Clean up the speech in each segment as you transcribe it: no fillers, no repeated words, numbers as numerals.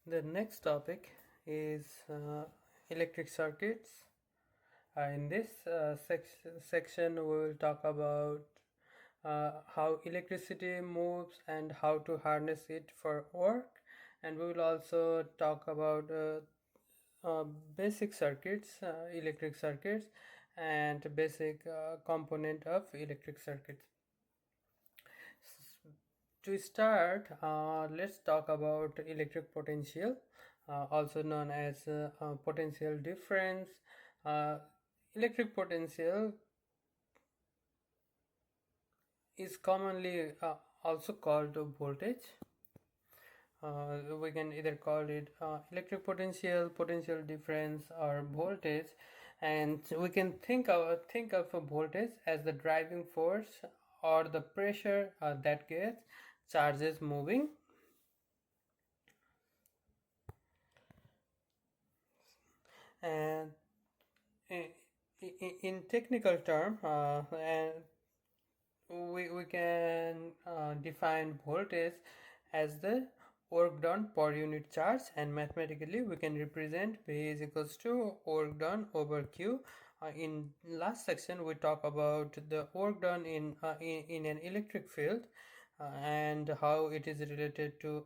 The next topic is electric circuits. In this section, we will talk about how electricity moves and how to harness it for work, and we will also talk about basic circuits, electric circuits, and basic component of electric circuits. To start, let's talk about electric potential, also known as potential difference. Uh, Electric potential is commonly also called voltage. We can either call it electric potential, potential difference, or voltage, and we can think of a voltage as the driving force or the pressure that gets charges moving. And in technical term, and we can define voltage as the work done per unit charge, and mathematically we can represent V is equals to work done over Q. In last section we talk about the work done in an electric field and how it is related to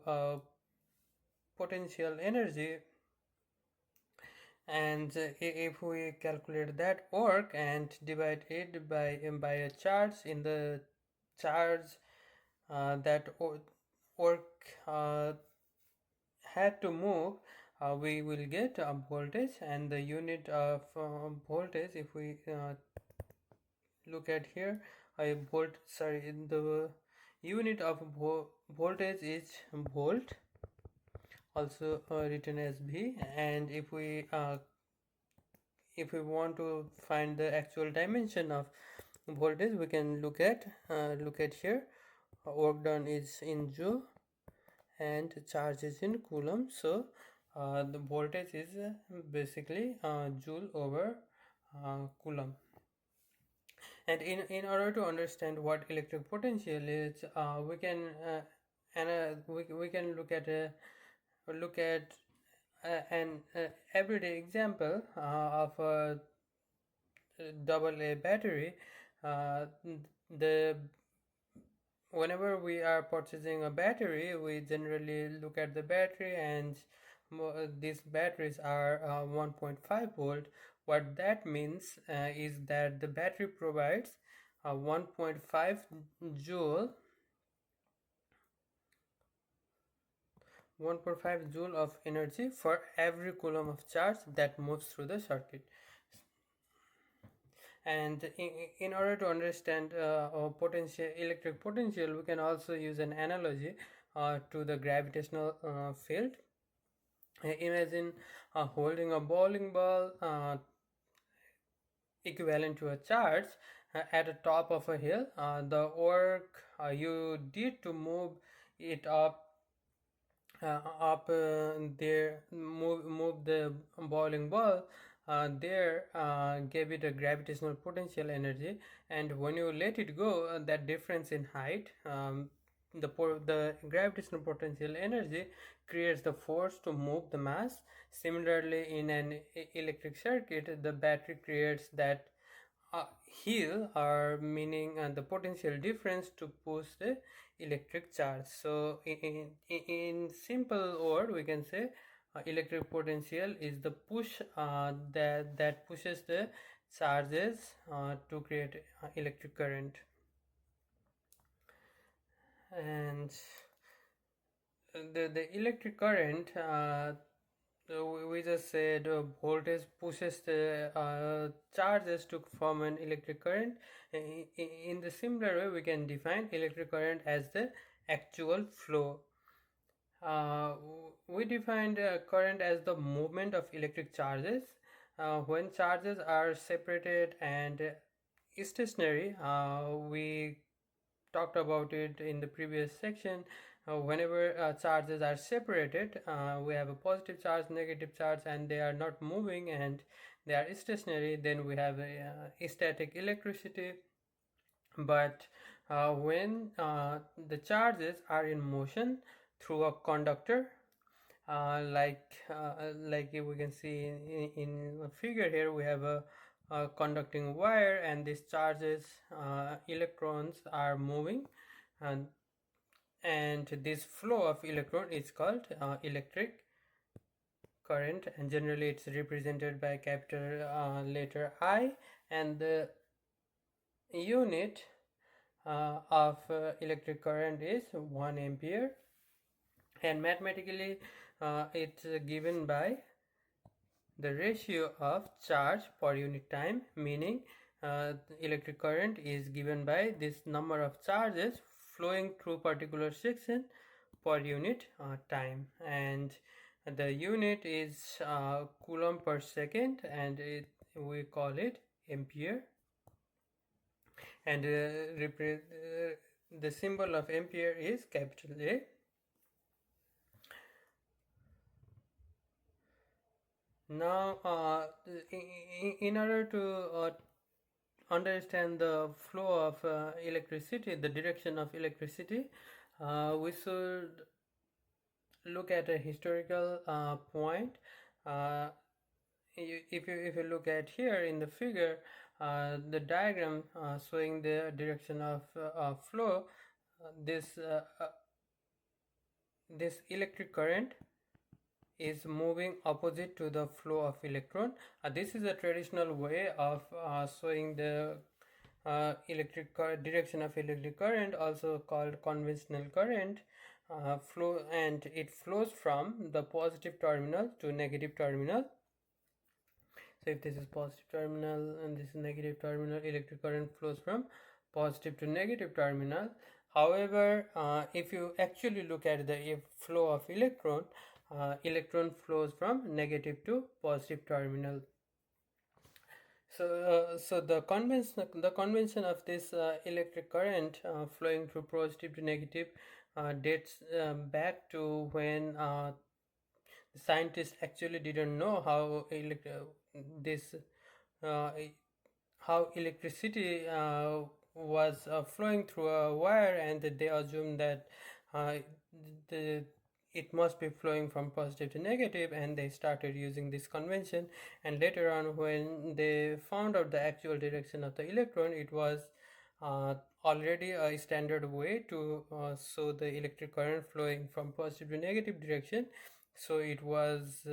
potential energy. And if we calculate that work and divide it by a charge in the charge that work had to move, we will get a voltage, and the unit of voltage, if we look at here, the unit of voltage is volt, also written as V. And if we want to find the actual dimension of voltage, we can look at here. Work done is in joule and charge is in coulomb. So the voltage is basically joule over coulomb. And in order to understand what electric potential is, we can look at an everyday example of a double A battery. The Whenever we are purchasing a battery, we generally look at the battery, and these batteries are 1.5 volt. What that means is that the battery provides 1.5 joule 1.5 joule of energy for every coulomb of charge that moves through the circuit. And in order to understand electric potential, we can also use an analogy to the gravitational field. Imagine holding a bowling ball equivalent to a charge at the top of a hill. The work you did to move it there, move the bowling ball there, gave it a gravitational potential energy. And when you let it go, that difference in height, the gravitational potential energy creates the force to move the mass. Similarly, in an electric circuit, the battery creates that heel, or meaning the potential difference to push the electric charge. So in simple word, we can say electric potential is the push that pushes the charges to create electric current. And the electric current, we just said voltage pushes the charges to form an electric current. In the similar way, we can define electric current as the actual flow. We defined current as the movement of electric charges. When charges are separated and stationary, we talked about it in the previous section. Whenever charges are separated, we have a positive charge, negative charge, and they are not moving and they are stationary, then we have a static electricity. But when the charges are in motion through a conductor, like we can see in a figure here, we have a conducting wire, and these charges, electrons are moving, and this flow of electron is called electric current, and generally it's represented by capital letter I, and the unit of electric current is 1 ampere, and mathematically it's given by the ratio of charge per unit time, meaning electric current is given by this number of charges flowing through particular section per unit time, and the unit is coulomb per second, and we call it ampere, and the symbol of ampere is capital A. Now in order to understand the flow of electricity, the direction of electricity, we should look at a historical point. If you look at here in the figure, the diagram showing the direction of flow, this electric current is moving opposite to the flow of electron. This is a traditional way of showing the direction of electric current, also called conventional current flow, and it flows from the positive terminal to negative terminal. So if this is positive terminal and this is negative terminal, electric current flows from positive to negative terminal. However, if you actually look at the flow of electron, electron flows from negative to positive terminal. So the convention of this electric current flowing through positive to negative dates back to when the scientists actually didn't know how electricity was flowing through a wire, and they assumed that it must be flowing from positive to negative, and they started using this convention. And later on, when they found out the actual direction of the electron, it was already a standard way to show the electric current flowing from positive to negative direction. So it was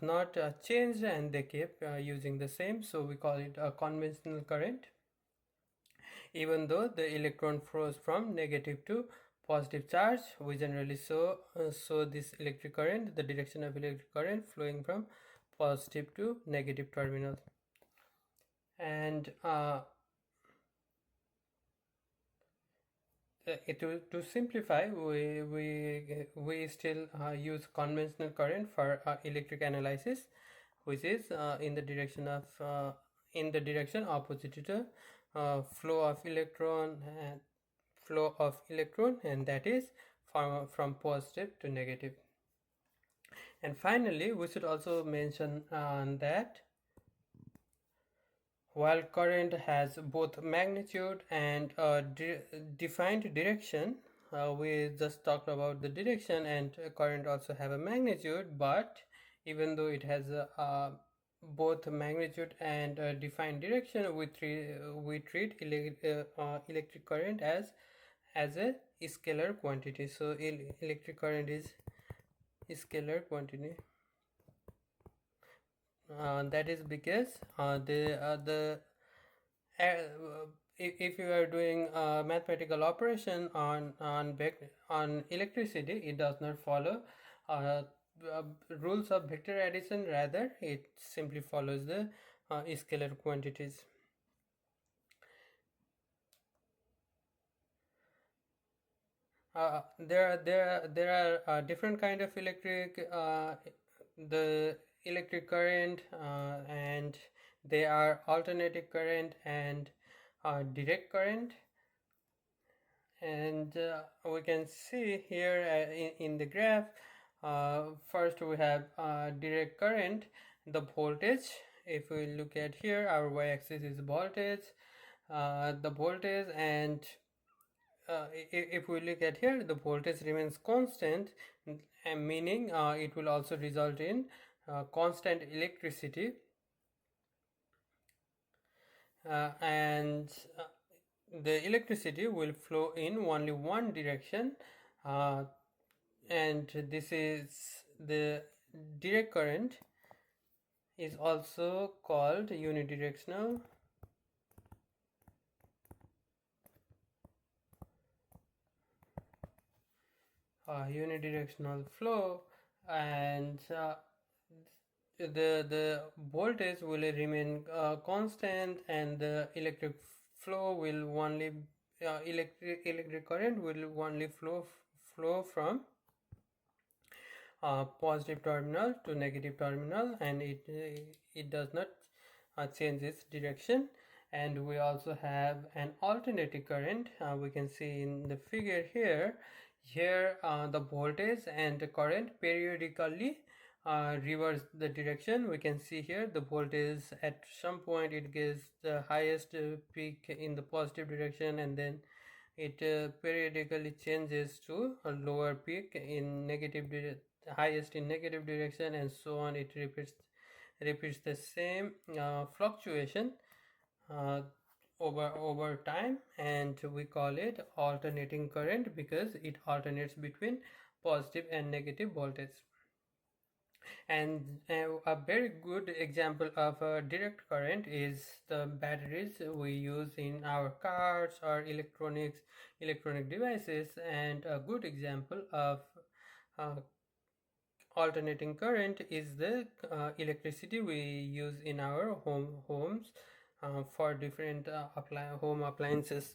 not changed, and they kept using the same, so we call it a conventional current, even though the electron flows from negative to positive charge. We generally show this electric current, the direction of electric current flowing from positive to negative terminals. And to simplify, we still use conventional current for electric analysis, which is in the direction opposite to the flow of electron, and that is from positive to negative. And finally, we should also mention that while current has both magnitude and defined direction, we just talked about the direction, and current also have a magnitude, but even though it has both magnitude and defined direction, we treat electric current as a scalar quantity. So electric current is scalar quantity. That is because if you are doing a mathematical operation on electricity, it does not follow rules of vector addition. Rather, it simply follows the scalar quantities. There are different kind of the electric current, and they are alternating current and direct current. And we can see here in the graph, first we have direct current, the voltage. If we look at here, our y-axis is voltage, the voltage, and if we look at here, the voltage remains constant, meaning it will also result in constant electricity, and the electricity will flow in only one direction, uh, and this is the direct current is also called unidirectional flow, and the voltage will remain constant, and the electric flow will only electric current will only flow from positive terminal to negative terminal, and it does not change its direction. And we also have an alternating current, we can see in the figure here the voltage and the current periodically reverse the direction. We can see here the voltage at some point it gets the highest peak in the positive direction, and then it periodically changes to a lower peak in highest in negative direction, and so on. It repeats the same fluctuation uh, over time, and we call it alternating current because it alternates between positive and negative voltage. And a very good example of a direct current is the batteries we use in our cars or electronic devices. And a good example of uh, alternating current is the electricity we use in our homes for different home appliances.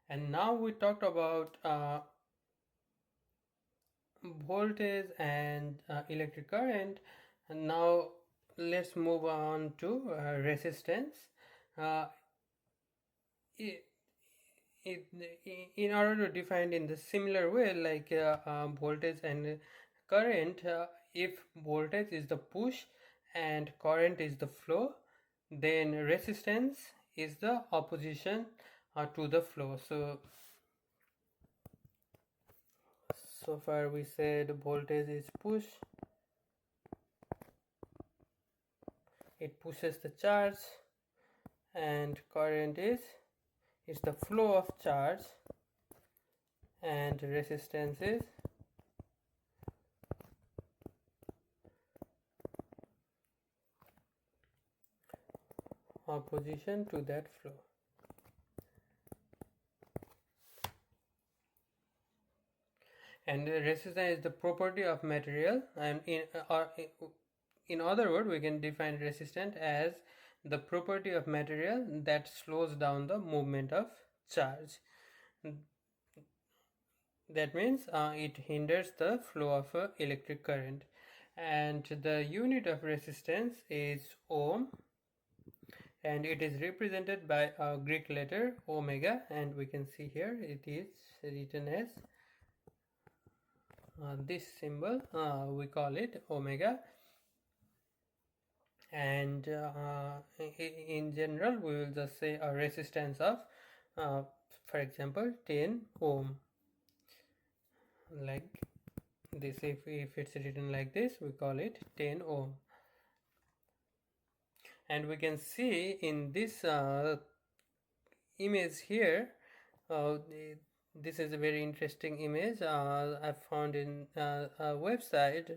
And now we talked about voltage and electric current, and now let's move on to resistance. uh, it, in order to define in the similar way like voltage and current, if voltage is the push and current is the flow, then resistance is the opposition to the flow. So far we said voltage is push, it pushes the charge, and current is the flow of charge, and resistance is opposition to that flow. And resistance is the property of material, and in other words, we can define resistance as the property of material that slows down the movement of charge. That means it hinders the flow of electric current. And the unit of resistance is ohm, and it is represented by a Greek letter omega, and we can see here it is written as this symbol, we call it omega. And in general we will just say a resistance of for example 10 ohm, like this. If it's written like this, we call it 10 ohm. And we can see in this image here, this is a very interesting image I found in a website,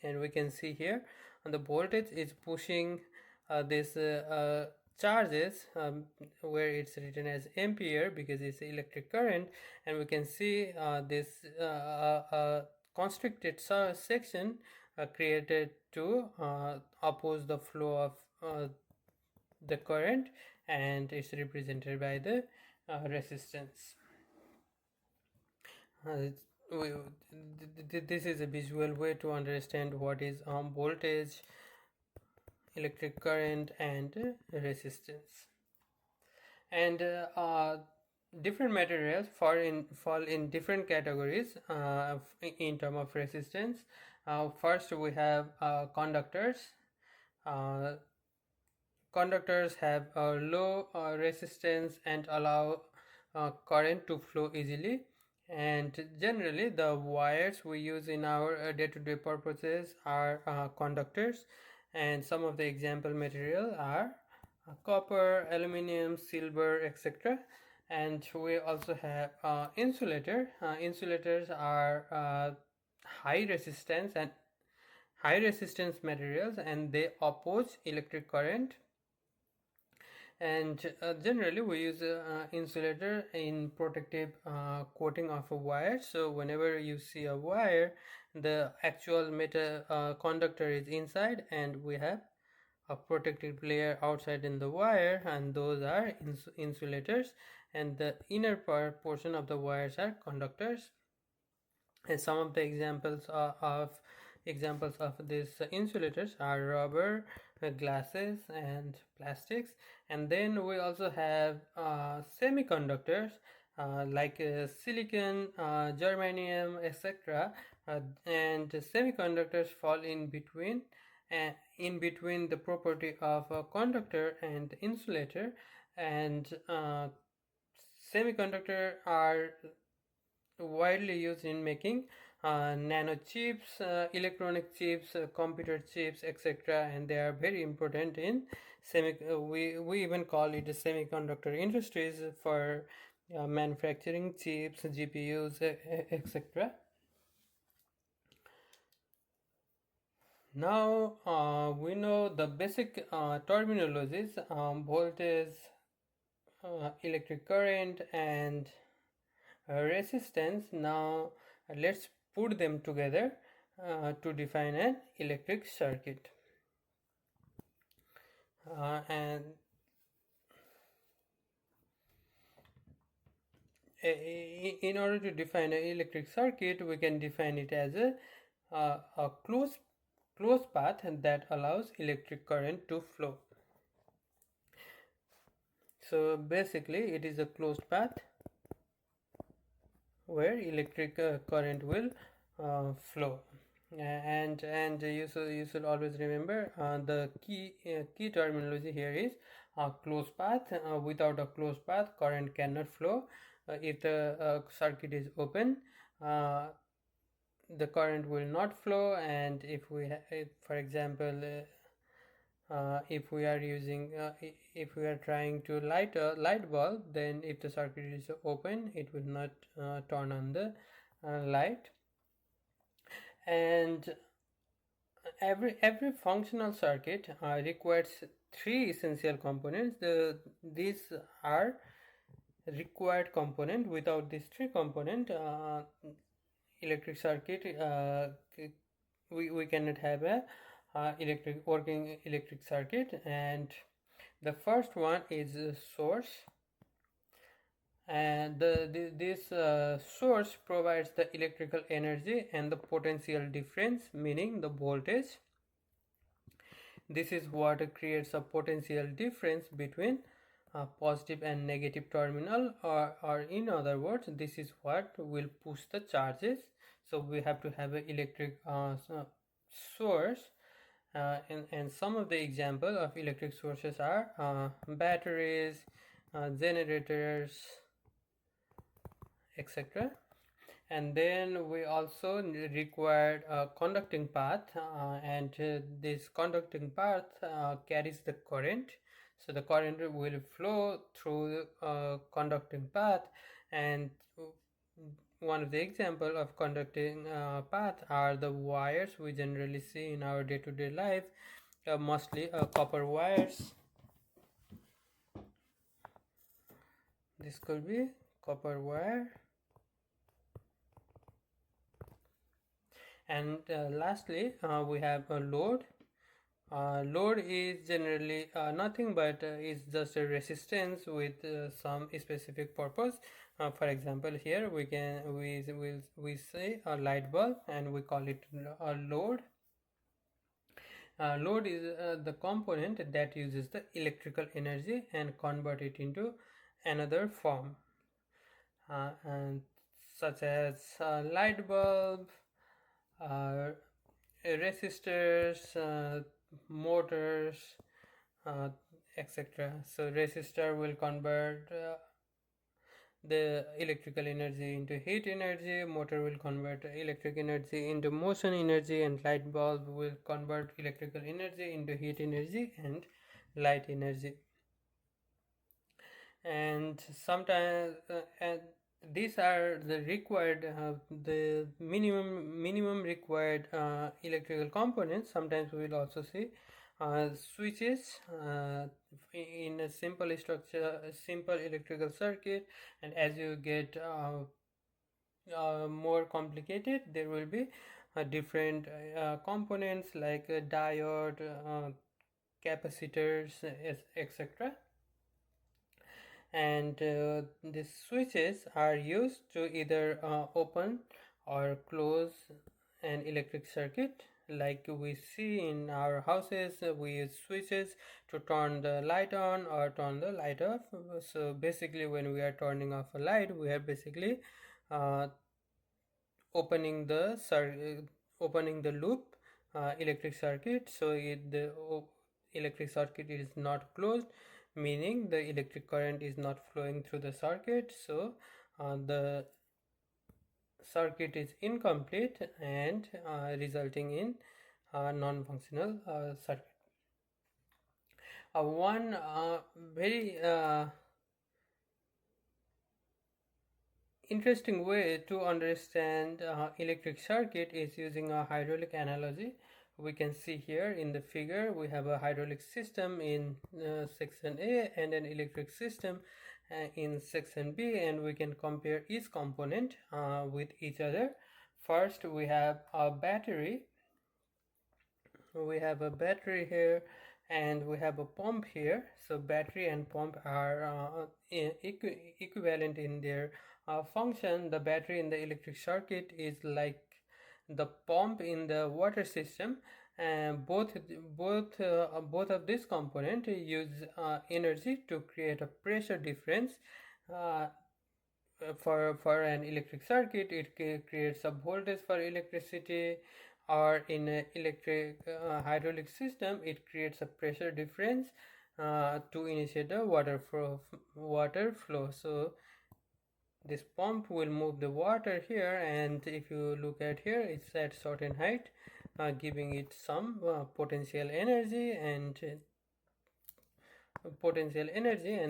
and we can see here the voltage is pushing this charges, where it's written as ampere because it's electric current, and we can see this constricted section created to oppose the flow of the current, and it's represented by the resistance. This is a visual way to understand what is voltage, electric current, and resistance. And different materials fall in different categories in terms of resistance. First we have conductors. conductors have a low resistance and allow current to flow easily. And generally, the wires we use in our day-to-day purposes are conductors, and some of the example material are copper, aluminum, silver, etc. And we also have insulator. Insulators are high resistance and high resistance materials, and they oppose electric current. And generally we use insulator in protective coating of a wire. So whenever you see a wire, the actual metal conductor is inside, and we have a protective layer outside in the wire, and those are insulators, and the inner portion of the wires are conductors. And some of the examples of these insulators are rubber, glasses, and plastics. And then we also have semiconductors like silicon, germanium, etc. And semiconductors fall in between the property of a conductor and insulator. And semiconductor are widely used in making nano chips, electronic chips, computer chips, etc. And they are very important in we even call it the semiconductor industries for manufacturing chips, GPUs, etc. Now we know the basic terminologies: voltage, electric current, and resistance. Now let's put them together to define an electric circuit. And in order to define an electric circuit, we can define it as a closed path that allows electric current to flow. So basically it is a closed path where electric current will flow. And you should always remember the key terminology here is a closed path. Without a closed path, current cannot flow. If the circuit is open, the current will not flow. And if we for example if we are using if we are trying to light a light bulb, then if the circuit is open, it will not turn on the light. And every functional circuit requires three essential components. These are required component. Without these three component, electric circuit we cannot have a working electric circuit. And the first one is source, and this source provides the electrical energy and the potential difference, meaning the voltage. This is what creates a potential difference between positive and negative terminal, or in other words, this is what will push the charges. So we have to have an electric source. And some of the example of electric sources are batteries, generators, etc. And then we also required a conducting path, and this conducting path carries the current. So the current will flow through the conducting path. And one of the example of conducting path are the wires we generally see in our day-to-day life, mostly copper wires. This could be copper wire. And lastly we have a load. Load is generally nothing but is just a resistance with some specific purpose. For example, here we say a light bulb, and we call it a load. Load is the component that uses the electrical energy and convert it into another form, and such as light bulb, resistors, motors, etc. So resistor will convert the electrical energy into heat energy, motor will convert electric energy into motion energy, and light bulb will convert electrical energy into heat energy and light energy. And sometimes and these are the required the minimum required electrical components. Sometimes we will also see switches in a simple structure, a simple electrical circuit, and as you get more complicated, there will be different components like diode, capacitors, etc. And these switches are used to either open or close an electric circuit. Like we see in our houses, we use switches to turn the light on or turn the light off. So basically, when we are turning off a light, we are basically uh, opening the opening the loop electric circuit. So the electric circuit is not closed, meaning the electric current is not flowing through the circuit. So the circuit is incomplete and resulting in non-functional circuit. One very interesting way to understand electric circuit is using a hydraulic analogy. We can see here in the figure we have a hydraulic system in section A and an electric system in section B, and we can compare each component with each other. First we have a battery. We have a battery here and we have a pump here. So battery and pump are equivalent in their function. The battery in the electric circuit is like the pump in the water system, and both of these components use energy to create a pressure difference. uh, for an electric circuit, it creates a voltage for electricity, or in an electric hydraulic system it creates a pressure difference to initiate the water flow. So this pump will move the water here, and if you look at here, it's at certain height, giving it some potential energy, and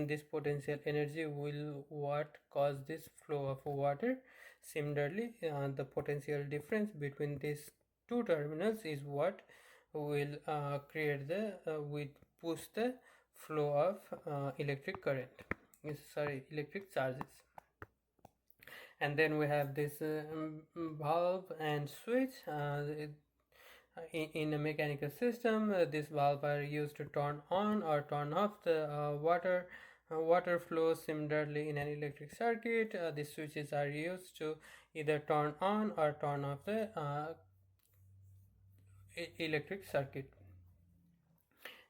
this potential energy will what cause this flow of water. Similarly, the potential difference between these two terminals is what will create the will push the flow of electric current, electric charges. And then we have this valve and switch. In a mechanical system, these valves are used to turn on or turn off the water flow. Similarly, in an electric circuit, these switches are used to either turn on or turn off the electric circuit.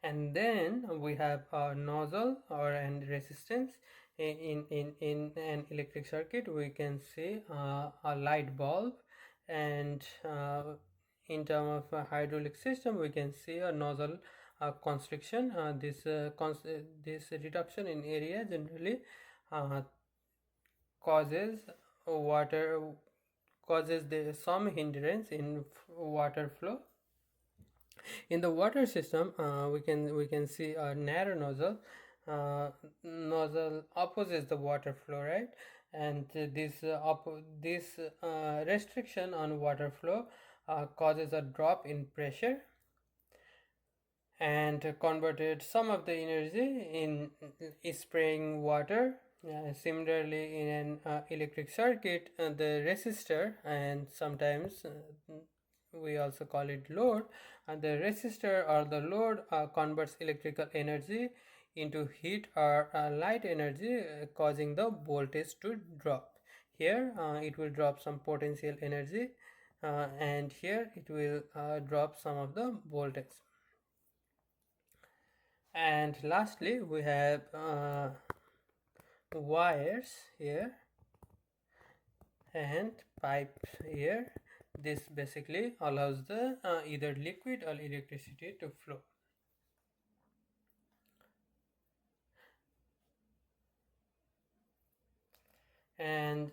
And then we have a nozzle or an resistance. In an electric circuit, we can see a light bulb, and in terms of a hydraulic system, we can see a nozzle constriction. This reduction in area generally uh, causes water causes some hindrance in water flow. In the water system, we can see a narrow nozzle. Nozzle opposes the water flow, right? And this restriction on water flow causes a drop in pressure and converted some of the energy in spraying water. Similarly, in an electric circuit, the resistor, and sometimes we also call it load, and the resistor or the load converts electrical energy into heat or light energy, causing the voltage to drop. Here it will drop some potential energy, and here it will drop some of the voltage. And lastly, we have wires here and pipes here. This basically allows the either liquid or electricity to flow. And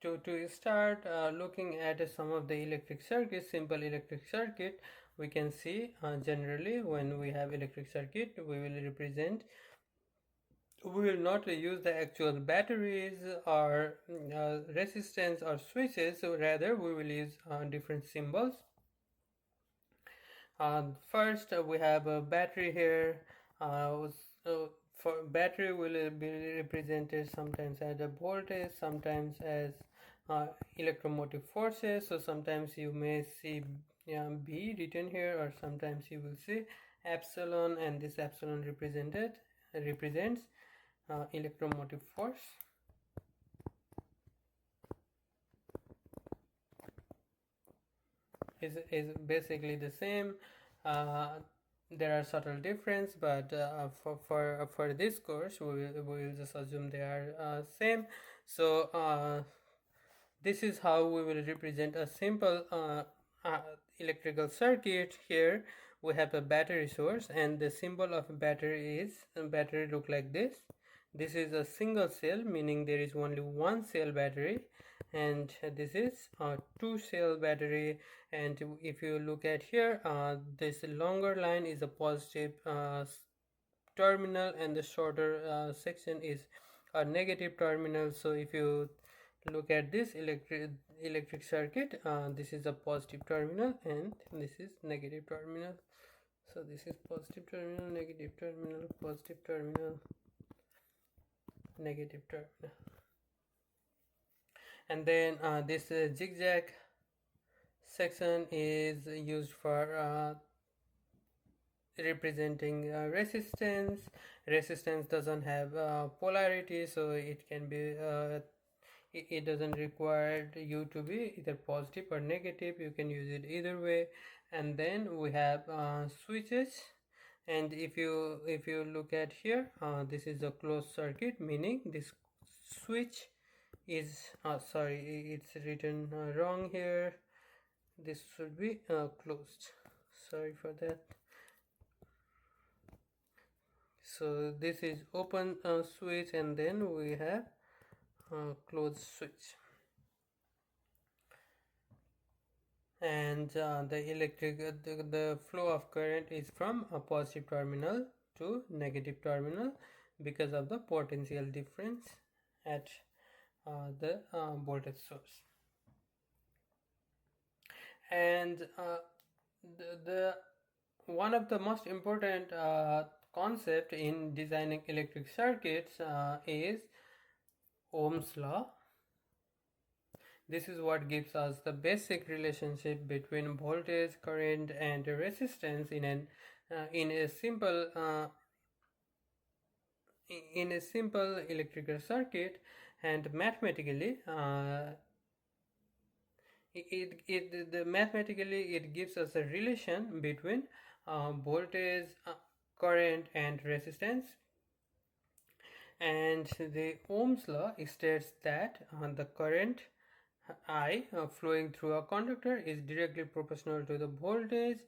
to start looking at some of the electric circuits, simple electric circuit, we can see generally when we have electric circuit, we will not use the actual batteries or resistance or switches, so rather we will use different symbols. First, we have a battery here. For battery will be represented sometimes as a voltage, sometimes as electromotive forces. So sometimes you may see B written here, or sometimes you will see epsilon, and this epsilon represents electromotive force. Is basically the same. There are subtle difference, but for this course we will just assume they are same. So this is how we will represent a simple electrical circuit. Here we have a battery source, and the symbol of battery is battery look like this. This is a single cell, meaning there is only one cell battery, and this is a two cell battery. And if you look at here, this longer line is a positive terminal, and the shorter section is a negative terminal. So if you look at this electric circuit, this is a positive terminal and this is negative terminal. So this is positive terminal, negative terminal, positive terminal, negative terminal. And then this zigzag section is used for representing resistance. Resistance doesn't have polarity, so it can be it doesn't require you to be either positive or negative. You can use it either way. And then we have switches, and if you look at here, this is a closed circuit, meaning this switch is sorry, it's written wrong here. This should be closed, sorry for that. So this is open switch, and then we have closed switch. And the flow of current is from a positive terminal to negative terminal because of the potential difference at the voltage source. And the one of the most important concept in designing electric circuits is Ohm's law. This is what gives us the basic relationship between voltage, current, and resistance in a simple electrical circuit. And mathematically, it gives us a relation between voltage, current, and resistance. And the Ohm's law states that the current I flowing through a conductor is directly proportional to the voltage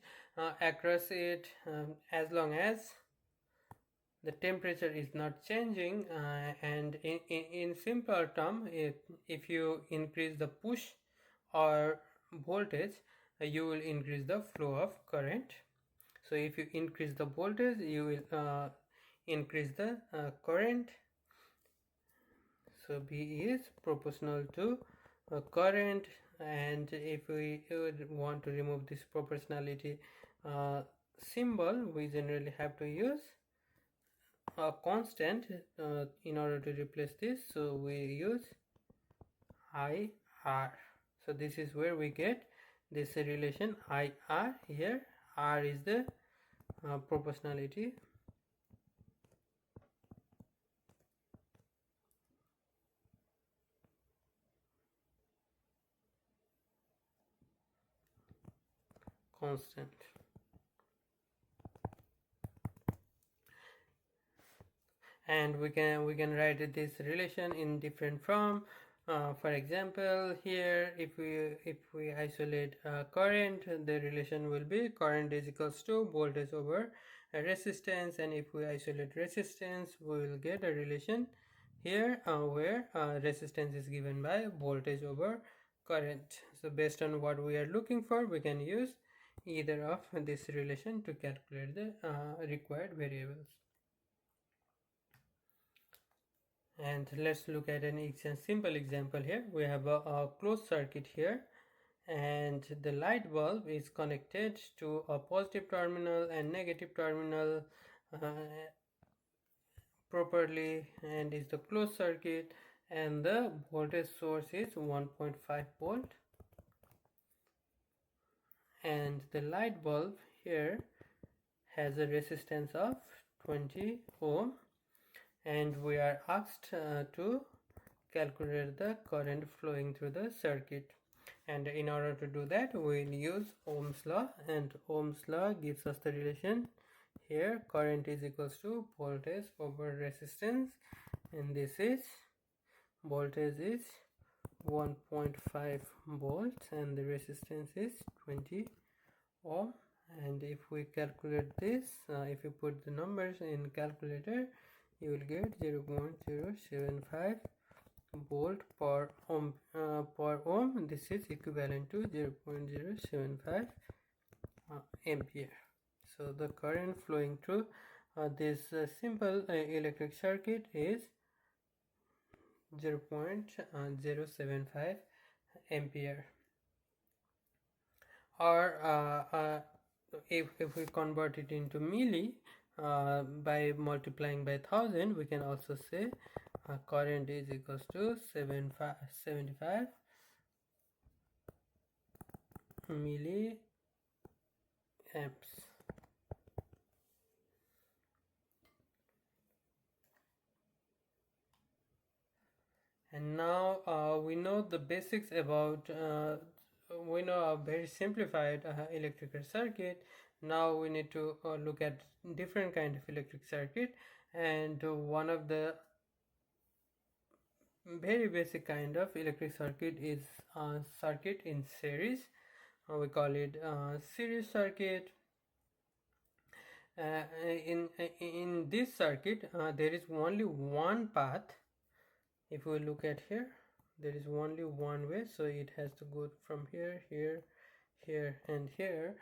across it, as long as the temperature is not changing. And in simpler term, if you increase the push or voltage, you will increase the flow of current. So if you increase the voltage, you will increase the current. So B is proportional to current. And if we would want to remove this proportionality symbol, we generally have to use a constant in order to replace this. So we use IR. So this is where we get this relation IR here. R is the proportionality. Constant. And we can write this relation in different form. For example, here if we isolate current, the relation will be current is equals to voltage over resistance. And if we isolate resistance, we will get a relation here where resistance is given by voltage over current. So based on what we are looking for, we can use either of this relation to calculate the required variables. And let's look at an simple example here. We have a closed circuit here, and the light bulb is connected to a positive terminal and negative terminal properly, and is the closed circuit, and the voltage source is 1.5 volt, and the light bulb here has a resistance of 20 ohm, and we are asked to calculate the current flowing through the circuit. And in order to do that, we will use Ohm's law, and Ohm's law gives us the relation here: current is equals to voltage over resistance, and this is voltage is 1.5 volts and the resistance is 20 ohm. And if we calculate this, if you put the numbers in calculator, you will get 0.075 volt per ohm. This is equivalent to 0.075 ampere. So the current flowing through this simple electric circuit is 0.075 ampere. Or if we convert it into milli by multiplying by 1000, we can also say current is equals to 75 milliamps. And now we know the basics about we know a very simplified electrical circuit. Now we need to look at different kind of electric circuit, and one of the very basic kind of electric circuit is circuit in series. We call it series circuit. In this circuit there is only one path. If we look at here, there is only one way, so it has to go from here, here, here, and here.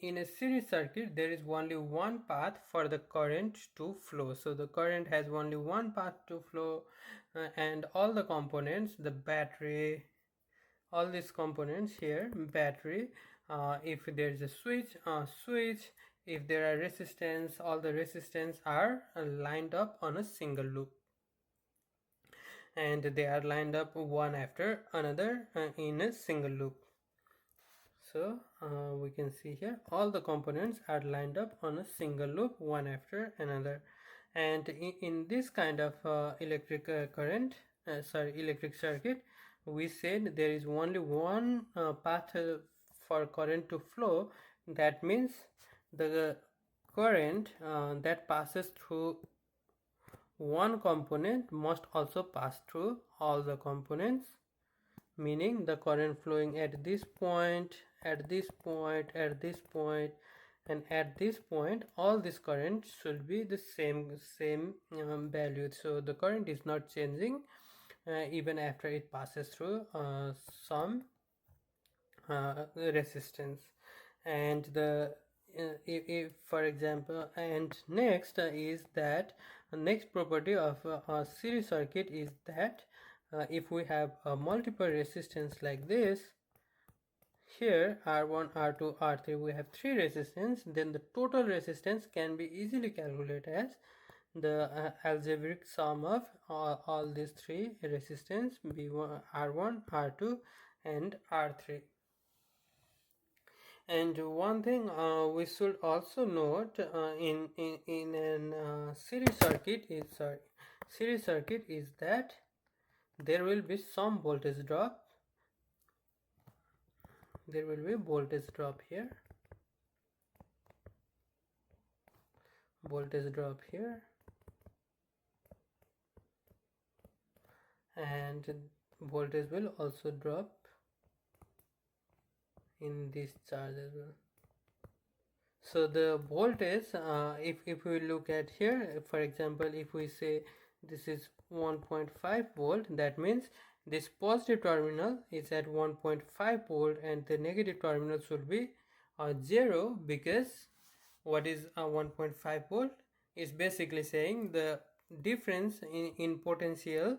In a series circuit, there is only one path for the current to flow. So the current has only one path to flow, and all the components, the battery, all these components here, battery, if there is a switch, if there are resistance, all the resistance are lined up on a single loop, and they are lined up one after another in a single loop. So we can see here all the components are lined up on a single loop one after another. And in this kind of electric circuit, we said there is only one path for current to flow. That means the current that passes through one component must also pass through all the components, meaning the current flowing at this point, at this point, at this point, and at this point, all this current should be the same value. So the current is not changing even after it passes through some resistance. And the if for example, and next is that next property of a series circuit is that if we have a multiple resistance like this, here R1, R2, R3, we have three resistance, then the total resistance can be easily calculated as the algebraic sum of all these three resistance, B1, R1, R2, and R3. And one thing we should also note in an series circuit is that there will be some voltage drop. There will be voltage drop here, voltage drop here, and voltage will also drop in this charge as well. So the voltage, if we look at here, for example, if we say this is 1.5 volt. That means this positive terminal is at 1.5 volt and the negative terminal should be 0, because what is 1.5 volt is basically saying the difference in potential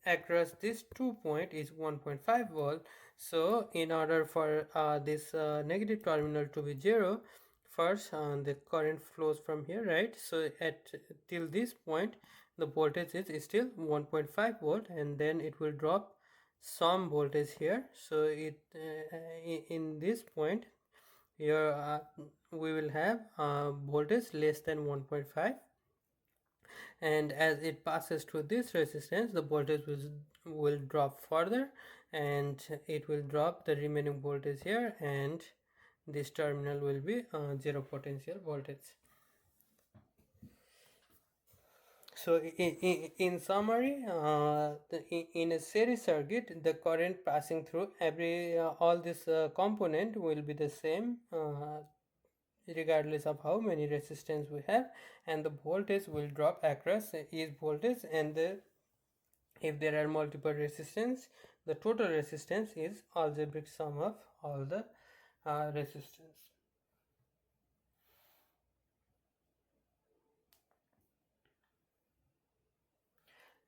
across this 2 point is 1.5 volt. So in order for this negative terminal to be 0, first the current flows from here, right? So at till this point the voltage is still 1.5 volt, and then it will drop some voltage here. So it in this point here we will have voltage less than 1.5, and as it passes through this resistance the voltage will drop further, and it will drop the remaining voltage here, and this terminal will be zero potential voltage. So in summary, in a series circuit the current passing through every all this component will be the same regardless of how many resistance we have, and the voltage will drop across each voltage, and if there are multiple resistance the total resistance is algebraic sum of all the resistance.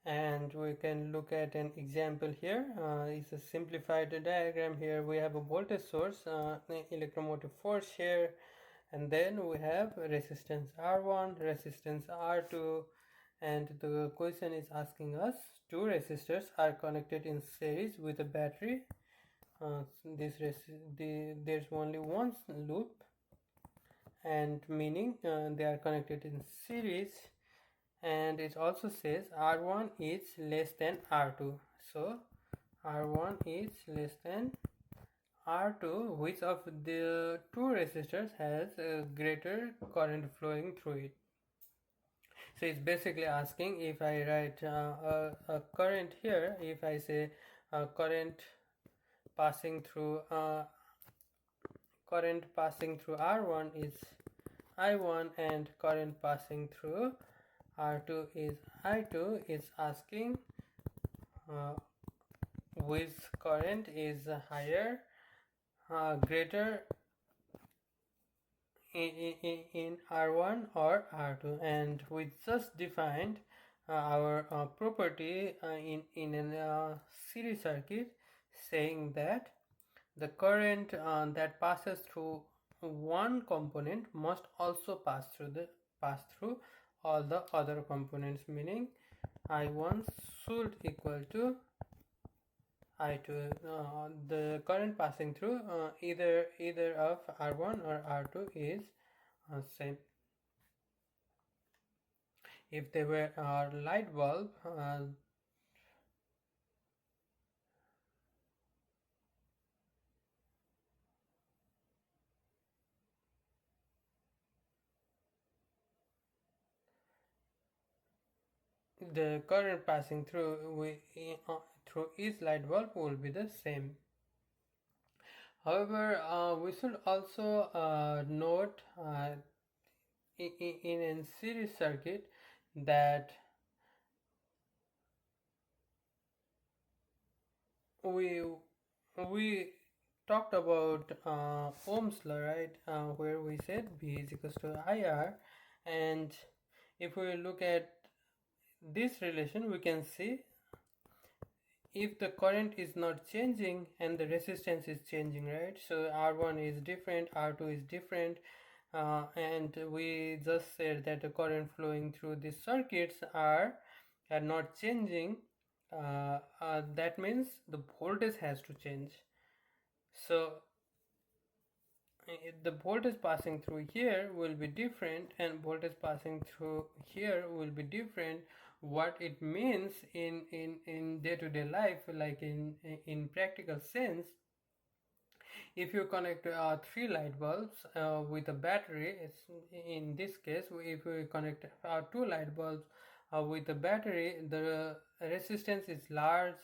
And we can look at an example here. It's a simplified diagram. Here we have a voltage source, electromotive force here, and then we have resistance R1, resistance R2, and the question is asking us two resistors are connected in series with a battery. There's only one loop, and meaning they are connected in series, and it also says R1 is less than R2. So R1 is less than R2. Which of the two resistors has a greater current flowing through it? So it's basically asking, if I write a current here, if I say current passing through R1 is I1 and current passing through R2 is I2, is asking which current is higher, greater in R1 or R2. And we just defined our property in a series circuit, saying that the current that passes through one component must also pass through all the other components, meaning I1 should equal to I2. The current passing through either of R1 or R2 is same. If they were light bulb, the current passing through each light bulb will be the same. However, we should also note in a series circuit that we talked about Ohm's law, right? Where we said V is equals to IR, and if we look at this relation, we can see if the current is not changing and the resistance is changing, right? So R1 is different, R2 is different, and we just said that the current flowing through these circuits are not changing. That means the voltage has to change. So the voltage passing through here will be different and voltage passing through here will be different. What it means in day-to-day life, like in practical sense, if you connect 3 light bulbs with a battery, in this case if we connect 2 light bulbs with a battery, the resistance is large,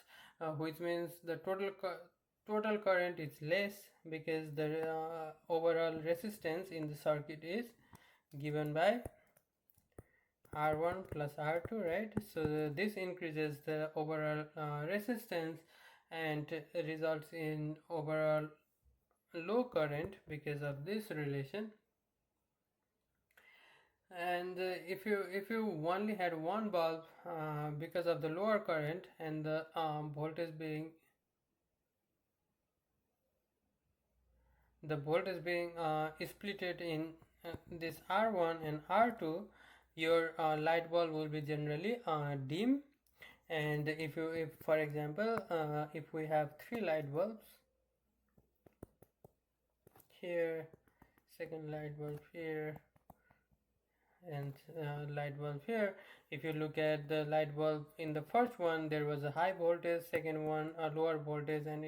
which means the total current is less, because the overall resistance in the circuit is given by R1 plus R2, right? So this increases the overall resistance and results in overall low current because of this relation. And if you only had one bulb, because of the lower current and the voltage being splitted in this R1 and R2, your light bulb will be generally dim. And if for example, if we have three light bulbs here, second light bulb here, and light bulb here, if you look at the light bulb in the first one, there was a high voltage, second one a lower voltage, and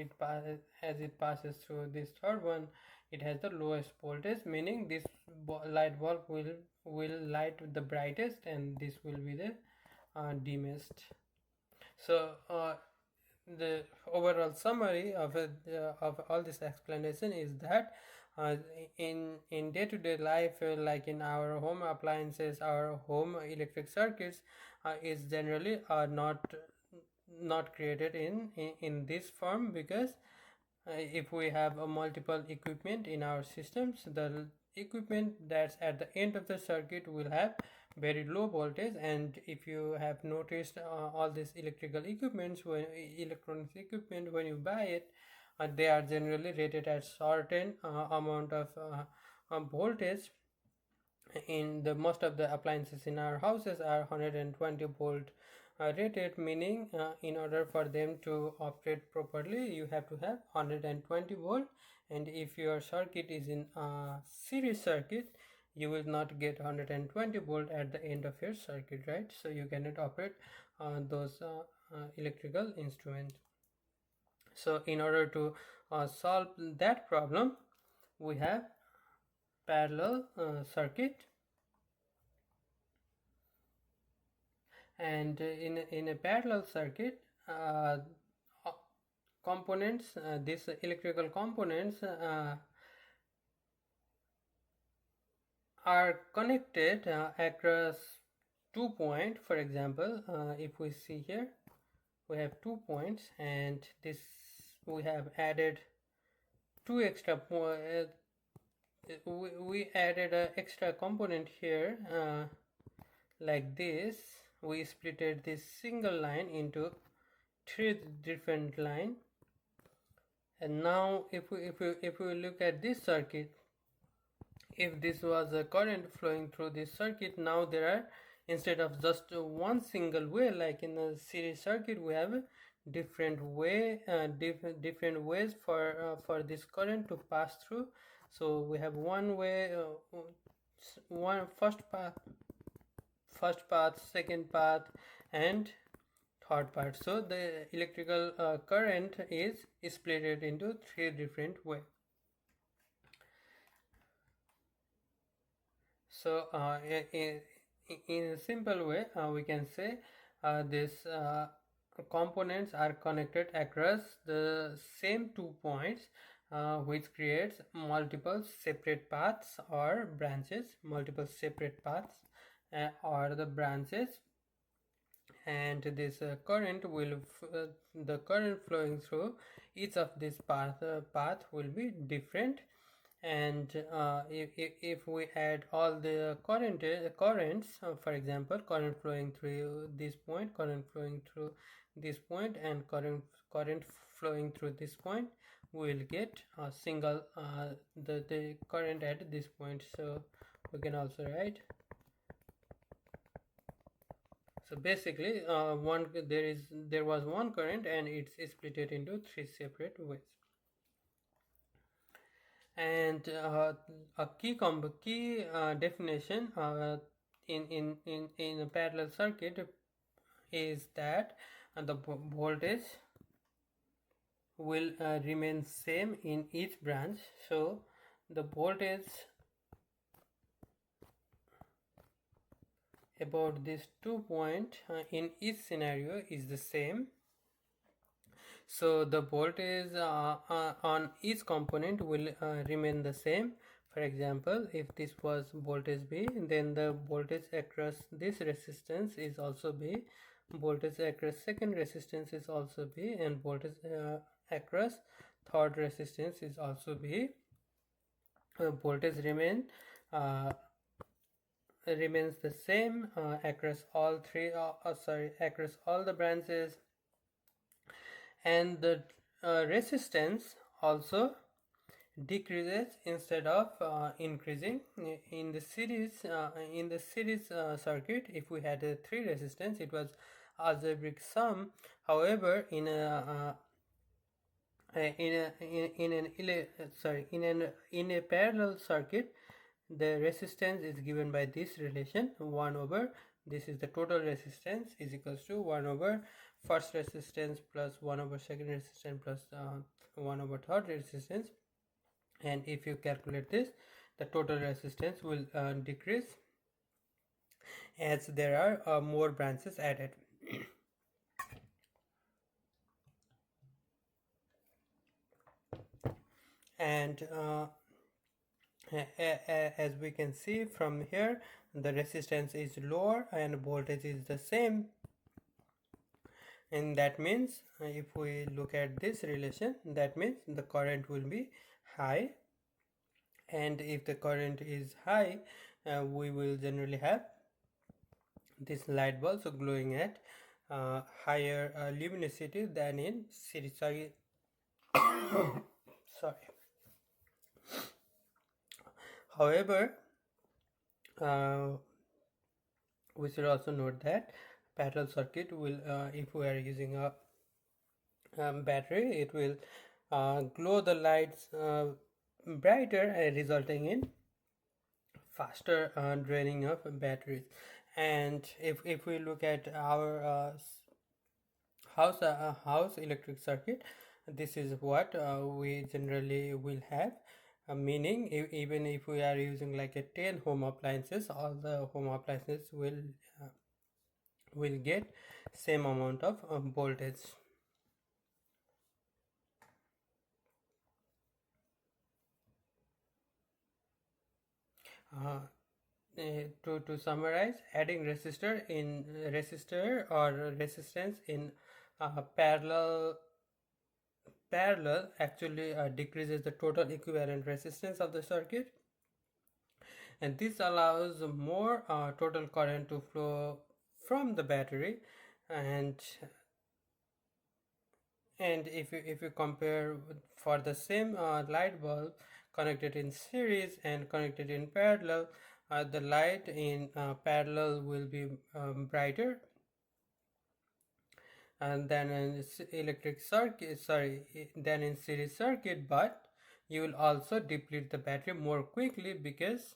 as it passes through this third one, it has the lowest voltage, meaning this light bulb will light the brightest and this will be the dimmest. So the overall summary of all this explanation is that uh, in day-to-day life, like in our home appliances, our home electric circuits is generally not created in this form, because if we have a multiple equipment in our systems, the equipment that's at the end of the circuit will have very low voltage. And if you have noticed, all these electronics equipment, when you buy it, they are generally rated at certain amount of voltage. In the most of the appliances in our houses are 120 volt rated, meaning in order for them to operate properly, you have to have 120 volt. And if your circuit is in a series circuit, you will not get 120 volt at the end of your circuit, right? So you cannot operate those electrical instruments. So in order to solve that problem, we have parallel circuit. And in a parallel circuit, components, these electrical components are connected across 2 points. For example, if we see here, we have 2 points, and this we have added two extra we added an extra component here, like this. We splitted this single line into three different lines. And now if we look at this circuit, if this was a current flowing through this circuit, now there are, instead of just one single way like in a series circuit, we have different different ways for this current to pass through. So we have one way, one first path, second path, and third path. So the electrical current is split into three different ways. So in a simple way, we can say these components are connected across the same 2 points, which creates multiple separate paths or branches, multiple separate paths or the branches. And this current will the current flowing through each of this path will be different. And if we add all the currents, for example, current flowing through this point, current flowing through this point, and current flowing through this point, we will get a single the current at this point. So we can also write, so basically there was one current and it's split into three separate ways. And a key definition in a parallel circuit is that the voltage will remain same in each branch. So the voltage about this 2 point in each scenario is the same. So the voltage on each component will remain the same. For example, if this was voltage B, then the voltage across this resistance is also B, voltage across second resistance is also B, and voltage across third resistance is also B. Voltage uh, remains the same across all three across all the branches, and the resistance also decreases instead of increasing. In the series circuit, if we had a 3 resistance, it was algebraic sum. However, in a parallel circuit, the resistance is given by this relation, 1 over, this is the total resistance, is equals to 1 over first resistance plus 1 over second resistance plus 1 over third resistance. And if you calculate this, the total resistance will decrease as there are more branches added. And as we can see from here, the resistance is lower and voltage is the same, and that means if we look at this relation, that means the current will be high, and if the current is high, we will generally have this light bulb so glowing at higher luminosity than in series. Sorry. However, we should also note that parallel circuit will, if we are using a battery, it will glow the lights brighter, resulting in faster draining of batteries. And if we look at our house electric circuit, this is what we generally will have. Meaning, even if we are using like a 10 home appliances, all the home appliances will get same amount of voltage. To summarize, adding resistor or resistance in parallel actually decreases the total equivalent resistance of the circuit, and this allows more total current to flow from the battery. And if you compare for the same light bulb connected in series and connected in parallel, the light in parallel will be brighter and then in electric circuit, than in series circuit, but you will also deplete the battery more quickly because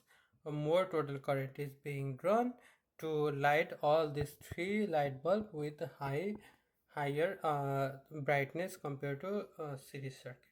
more total current is being drawn to light all these 3 light bulb with higher brightness compared to series circuit.